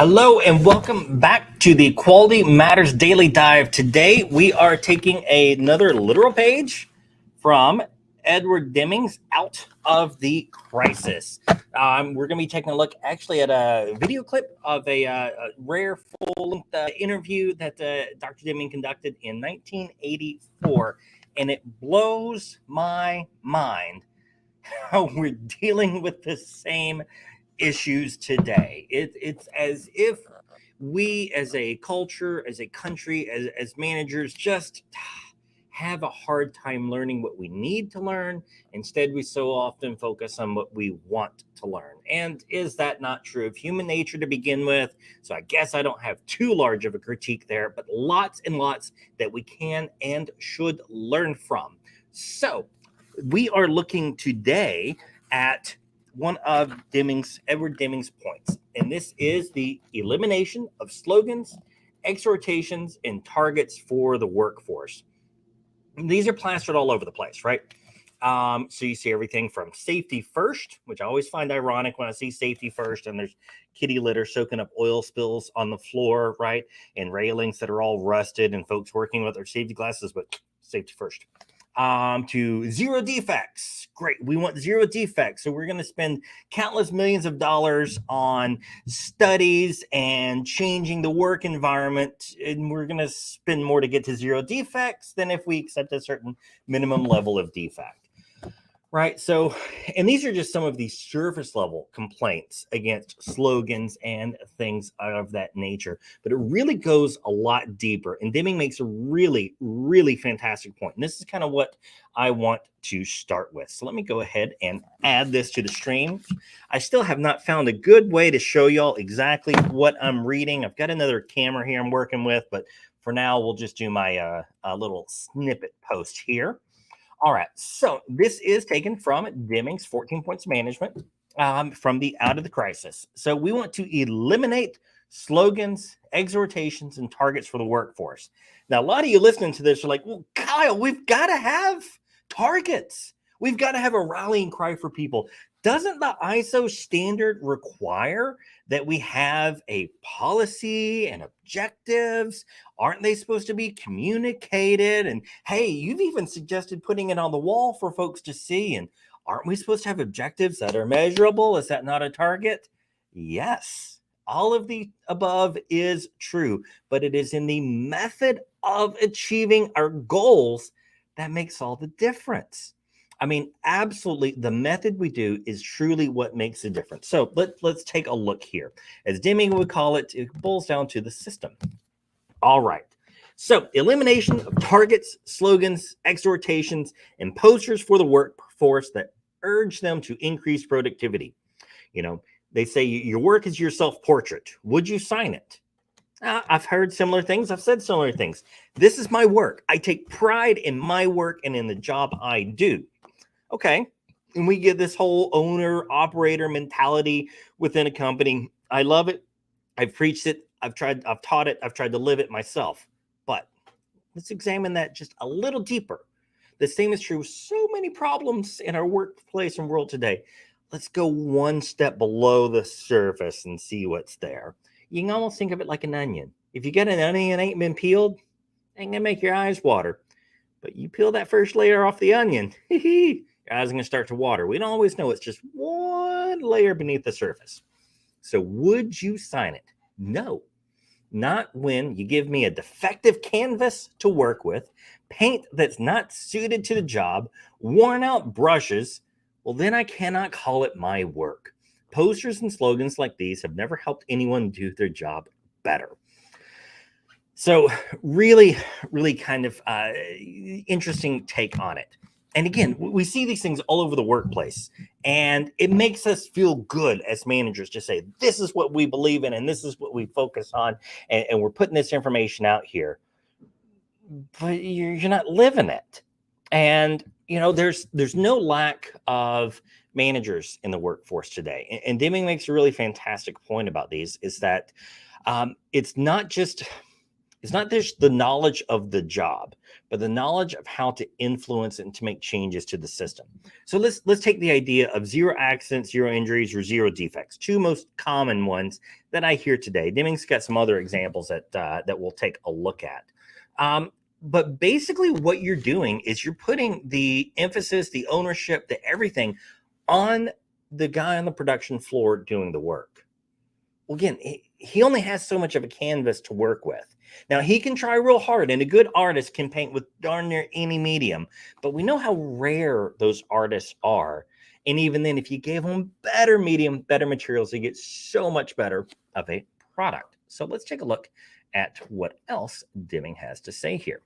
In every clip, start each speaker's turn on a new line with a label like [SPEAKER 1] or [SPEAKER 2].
[SPEAKER 1] Hello and welcome back to the Quality Matters Daily Dive. Today we are taking another literal page from Edward Deming's Out of the Crisis. We're going to be taking a look actually at a video clip of a rare full-length interview that Dr. Deming conducted in 1984, and it blows my mind how we're dealing with the same issues today. It's as if we as a culture, as a country, as managers just have a hard time learning what we need to learn. Instead, we so often focus on what we want to learn. And is that not true of human nature to begin with? So I guess I don't have too large of a critique there, but lots and lots that we can and should learn from. So we are looking today at one of Edward Deming's points, and this is the elimination of slogans, exhortations, and targets for the workforce. And these are plastered all over the place, right? So you see everything from safety first, which I always find ironic when I see safety first, and there's kitty litter soaking up oil spills on the floor, right? And railings that are all rusted, and folks working with their safety glasses, but safety first. To zero defects. Great. We want zero defects. So we're going to spend countless millions of dollars on studies and changing the work environment. And we're going to spend more to get to zero defects than if we accept a certain minimum level of defect. Right. So, and these are just some of the surface level complaints against slogans and things of that nature. But it really goes a lot deeper. And Deming makes a really, really fantastic point. And this is kind of what I want to start with. So let me go ahead and add this to the stream. I still have not found a good way to show y'all exactly what I'm reading. I've got another camera here I'm working with, but for now, we'll just do my little snippet post here. All right, so this is taken from Deming's 14 Points Management from the Out of the Crisis. So we want to eliminate slogans, exhortations, and targets for the workforce. Now, a lot of you listening to this are like, well, Kyle, we've got to have targets. We've got to have a rallying cry for people. Doesn't the ISO standard require that we have a policy and objectives? Aren't they supposed to be communicated? And hey, you've even suggested putting it on the wall for folks to see. And aren't we supposed to have objectives that are measurable? Is that not a target? Yes, all of the above is true, but it is in the method of achieving our goals that makes all the difference. I mean, absolutely, the method we do is truly what makes a difference. So let's take a look here. As Deming would call it, it boils down to the system. All right. So elimination of targets, slogans, exhortations, and posters for the workforce that urge them to increase productivity. You know, they say your work is your self-portrait. Would you sign it? I've heard similar things. I've said similar things. This is my work. I take pride in my work and in the job I do. Okay. And we get this whole owner operator mentality within a company. I love it. I've preached it. I've taught it. I've tried to live it myself. But let's examine that just a little deeper. The same is true with so many problems in our workplace and world today. Let's go one step below the surface and see what's there. You can almost think of it like an onion. If you get an onion and ain't been peeled, ain't gonna make your eyes water. But you peel that first layer off the onion, your eyes are gonna start to water. We don't always know it's just one layer beneath the surface. So would you sign it? No, not when you give me a defective canvas to work with, paint that's not suited to the job, worn out brushes. Well, then I cannot call it my work. Posters and slogans like these have never helped anyone do their job better. So really, really kind of interesting take on it. And again, we see these things all over the workplace, and it makes us feel good as managers to say, this is what we believe in, and this is what we focus on, and we're putting this information out here. But you're not living it. And, you know, there's no lack of managers in the workforce today. And Deming makes a really fantastic point about these, is that it's not just It's not just the knowledge of the job, but the knowledge of how to influence and to make changes to the system. So let's take the idea of 0 accidents, 0 injuries, or 0 defects, 2 most common ones that I hear today. Deming's got some other examples that we'll take a look at. But basically what you're doing is you're putting the emphasis, the ownership, the everything on the guy on the production floor doing the work. Well, again, he only has so much of a canvas to work with. Now, he can try real hard, and a good artist can paint with darn near any medium, but we know how rare those artists are. And even then, if you gave them better medium, better materials, they get so much better of a product. So let's take a look at what else Deming has to say here.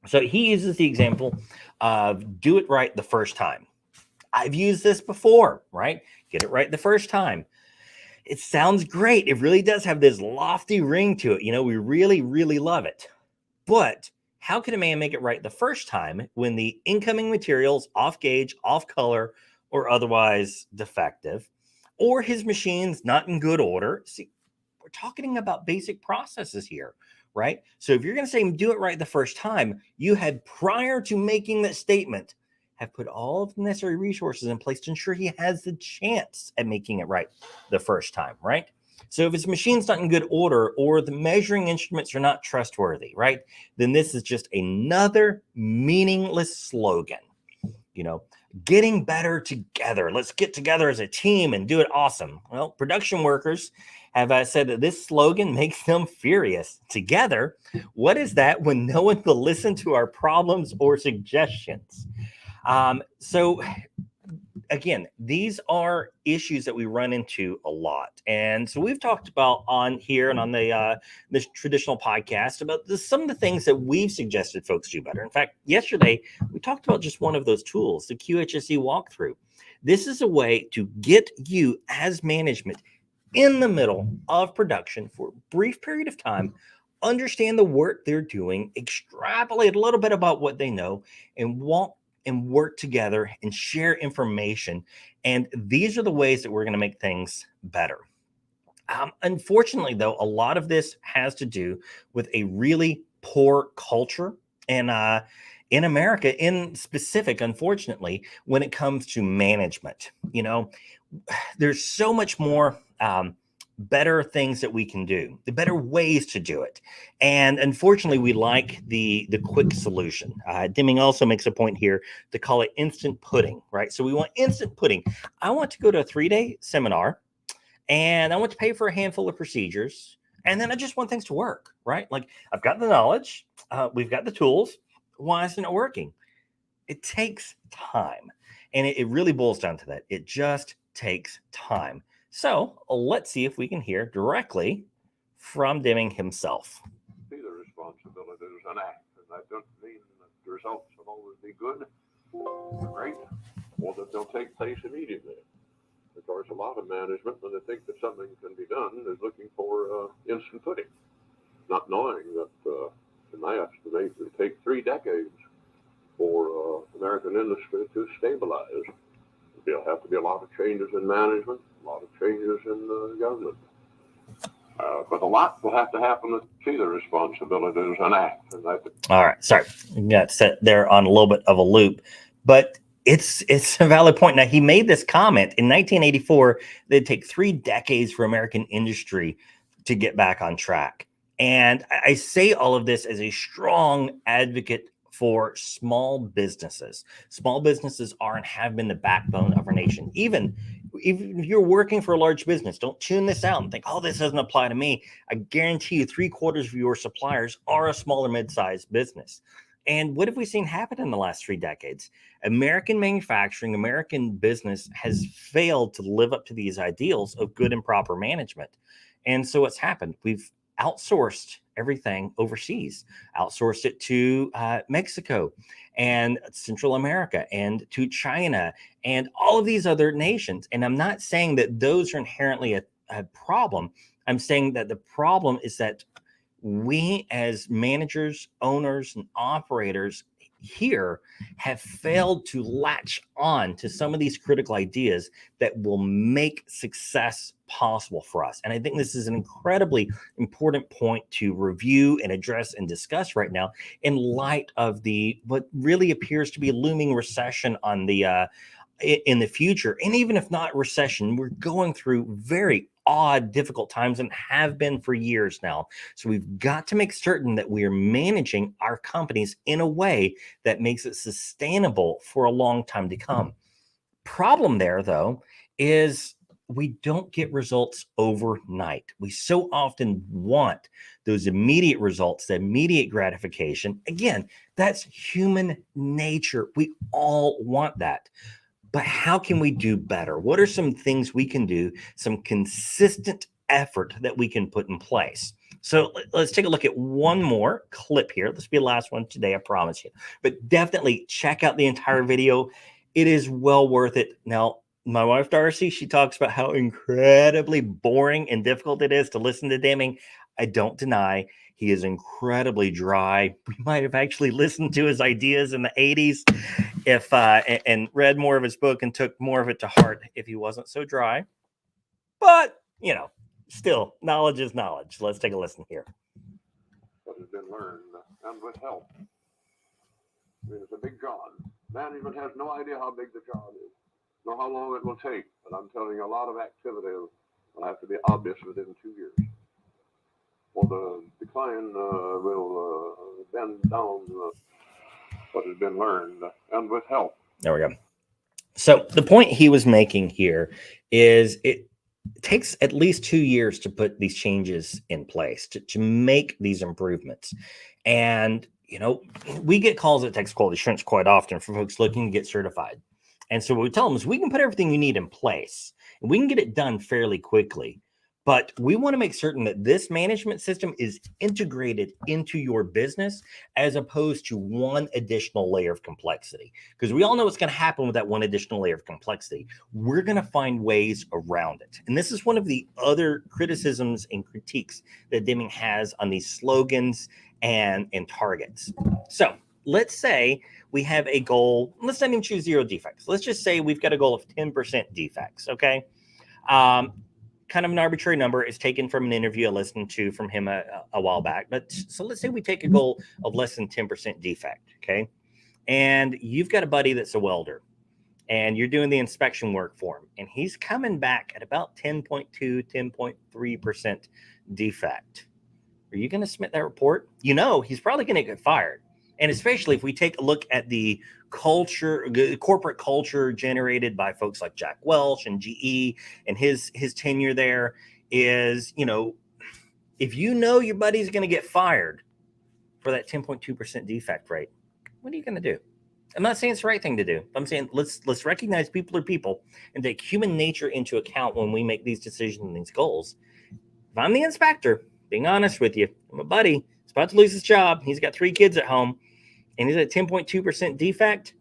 [SPEAKER 1] So he uses the example of do it right the first time. I've used this before, right? Get it right the first time. It sounds great. It really does have this lofty ring to it. You know, we really, really love it. But how can a man make it right the first time when the incoming material's off gauge, off color, or otherwise defective, or his machine's not in good order? See, we're talking about basic processes here, right? So if you're going to say do it right the first time, you had, prior to making that statement, have put all of the necessary resources in place to ensure he has the chance at making it right the first time, right? So if his machine's not in good order or the measuring instruments are not trustworthy, right, then this is just another meaningless slogan. You know, getting better together. Let's get together as a team and do it awesome. Well, production workers have said that this slogan makes them furious. Together, what is that when no one will listen to our problems or suggestions? So again, these are issues that we run into a lot. And so we've talked about on here and on the this traditional podcast about some of the things that we've suggested folks do better. In fact, yesterday, we talked about just one of those tools, the QHSE walkthrough. This is a way to get you as management in the middle of production for a brief period of time, understand the work they're doing, extrapolate a little bit about what they know, and work together and share information. And these are the ways that we're going to make things better. Unfortunately, though, a lot of this has to do with a really poor culture and in America in specific, unfortunately, when it comes to management. You know, there's so much more better things that we can do, the better ways to do it. And unfortunately, we like the quick solution. Deming also makes a point here to call it instant pudding, right? So we want instant pudding. I want to go to a 3-day seminar and I want to pay for a handful of procedures. And then I just want things to work, right? Like I've got the knowledge, we've got the tools. Why isn't it working? It takes time. And it really boils down to that. It just takes time. So let's see if we can hear directly from Deming himself.
[SPEAKER 2] See the responsibility is an act, and that doesn't mean that the results will always be good, great, or that they'll take place immediately. Of course, a lot of management, when they think that something can be done, is looking for instant pudding, not knowing that, in my estimation, it will take 3 decades for American industry to stabilize. There'll have to be a lot of changes in management, a lot of changes in government. But a lot will have to happen to see the responsibilities and act. And that...
[SPEAKER 1] All right, sorry, got set there on a little bit of a loop, but it's a valid point. Now, he made this comment in 1984. It'd take 3 decades for American industry to get back on track. And I say all of this as a strong advocate for small businesses. Small businesses are and have been the backbone of our nation. Even if you're working for a large business, don't tune this out and think, oh, this doesn't apply to me. I guarantee you 3/4 of your suppliers are a small or mid-sized business. And what have we seen happen in the last 3 decades? American manufacturing, American business has failed to live up to these ideals of good and proper management. And so what's happened? We've outsourced everything overseas, outsourced it to Mexico and Central America and to China and all of these other nations. And I'm not saying that those are inherently a problem. I'm saying that the problem is that we as managers, owners, and operators here have failed to latch on to some of these critical ideas that will make success possible for us. And I think this is an incredibly important point to review and address and discuss right now in light of the what really appears to be a looming recession on the in the future. And even if not recession, we're going through very odd, difficult times and have been for years now. So we've got to make certain that we are managing our companies in a way that makes it sustainable for a long time to come. Problem there, though, is we don't get results overnight. We so often want those immediate results, the immediate gratification. Again, that's human nature. We all want that. But how can we do better? What are some things we can do, some consistent effort that we can put in place? So let's take a look at one more clip here. This will be the last one today, I promise you. But definitely check out the entire video. It is well worth it. Now, my wife, Darcy, she talks about how incredibly boring and difficult it is to listen to Deming. I don't deny he is incredibly dry. We might have actually listened to his ideas in the 80s if and read more of his book and took more of it to heart if he wasn't so dry. But, you know, still, knowledge is knowledge. Let's take a listen here.
[SPEAKER 2] What has been learned, and with help. I mean, it's a big job. Management has no idea how big the job is, nor how long it will take. But I'm telling you, a lot of activity will have to be obvious within 2 years. Or the decline will bend down what has been learned, and with help.
[SPEAKER 1] There we go. So the point he was making here is it takes at least 2 years to put these changes in place, to make these improvements. And, you know, we get calls at Texas Quality Assurance quite often from folks looking to get certified. And so what we tell them is we can put everything you need in place and we can get it done fairly quickly. But we want to make certain that this management system is integrated into your business as opposed to one additional layer of complexity. Because we all know what's going to happen with that one additional layer of complexity. We're going to find ways around it. And this is one of the other criticisms and critiques that Deming has on these slogans and targets. So let's say we have a goal. Let's not even choose 0 defects. Let's just say we've got a goal of 10% defects, okay? Kind of an arbitrary number is taken from an interview I listened to from him a while back. But so let's say we take a goal of less than 10% defect, okay? And you've got a buddy that's a welder and you're doing the inspection work for him. And he's coming back at about 10.2, 10.3% defect. Are you going to submit that report? You know, he's probably going to get fired. And especially if we take a look at the culture, corporate culture generated by folks like Jack Welch and GE and his tenure there is, you know, if you know your buddy's going to get fired for that 10.2% defect rate, what are you going to do? I'm not saying it's the right thing to do. I'm saying let's recognize people are people and take human nature into account when we make these decisions and these goals. If I'm the inspector, being honest with you, my buddy is about to lose his job. He's got 3 kids at home. And he's at 10.2% defect,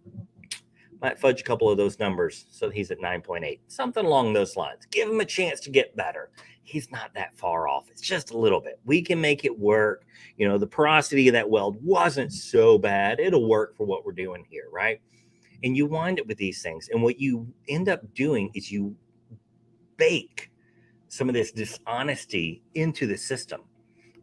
[SPEAKER 1] might fudge a couple of those numbers so he's at 9.8, something along those lines. Give him a chance to get better. He's not that far off. It's just a little bit. We can make it work. You know, the porosity of that weld wasn't so bad. It'll work for what we're doing here, right? And you wind up with these things. And what you end up doing is you bake some of this dishonesty into the system.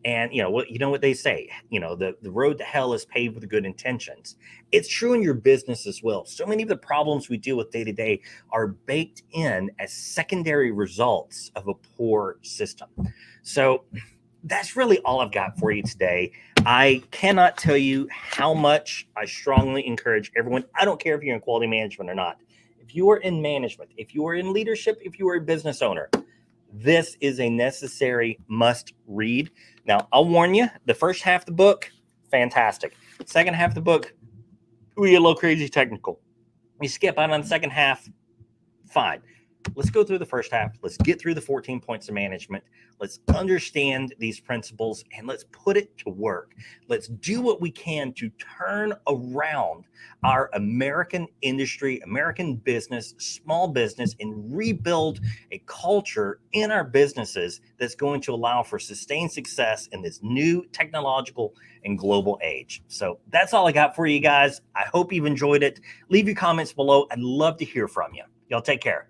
[SPEAKER 1] And you know what they say, you know, the road to hell is paved with good intentions. It's true in your business as well. So many of the problems we deal with day to day are baked in as secondary results of a poor system. So that's really all I've got for you today. I cannot tell you how much I strongly encourage everyone. I don't care if you're in quality management or not. If you are in management, if you are in leadership, if you are a business owner, this is a necessary must read. Now, I'll warn you, the first half of the book, fantastic. Second half of the book, we get a little crazy technical. You skip out on the second half, fine. let's go through the first half. Let's get through the 14 points of management. Let's understand these principles and let's put it to work. Let's do what we can to turn around our American industry, American business, small business, and rebuild a culture in our businesses that's going to allow for sustained success in this new technological and global age. So that's all I got for you guys. I hope you've enjoyed it. Leave your comments below. I'd love to hear from you. Y'all take care.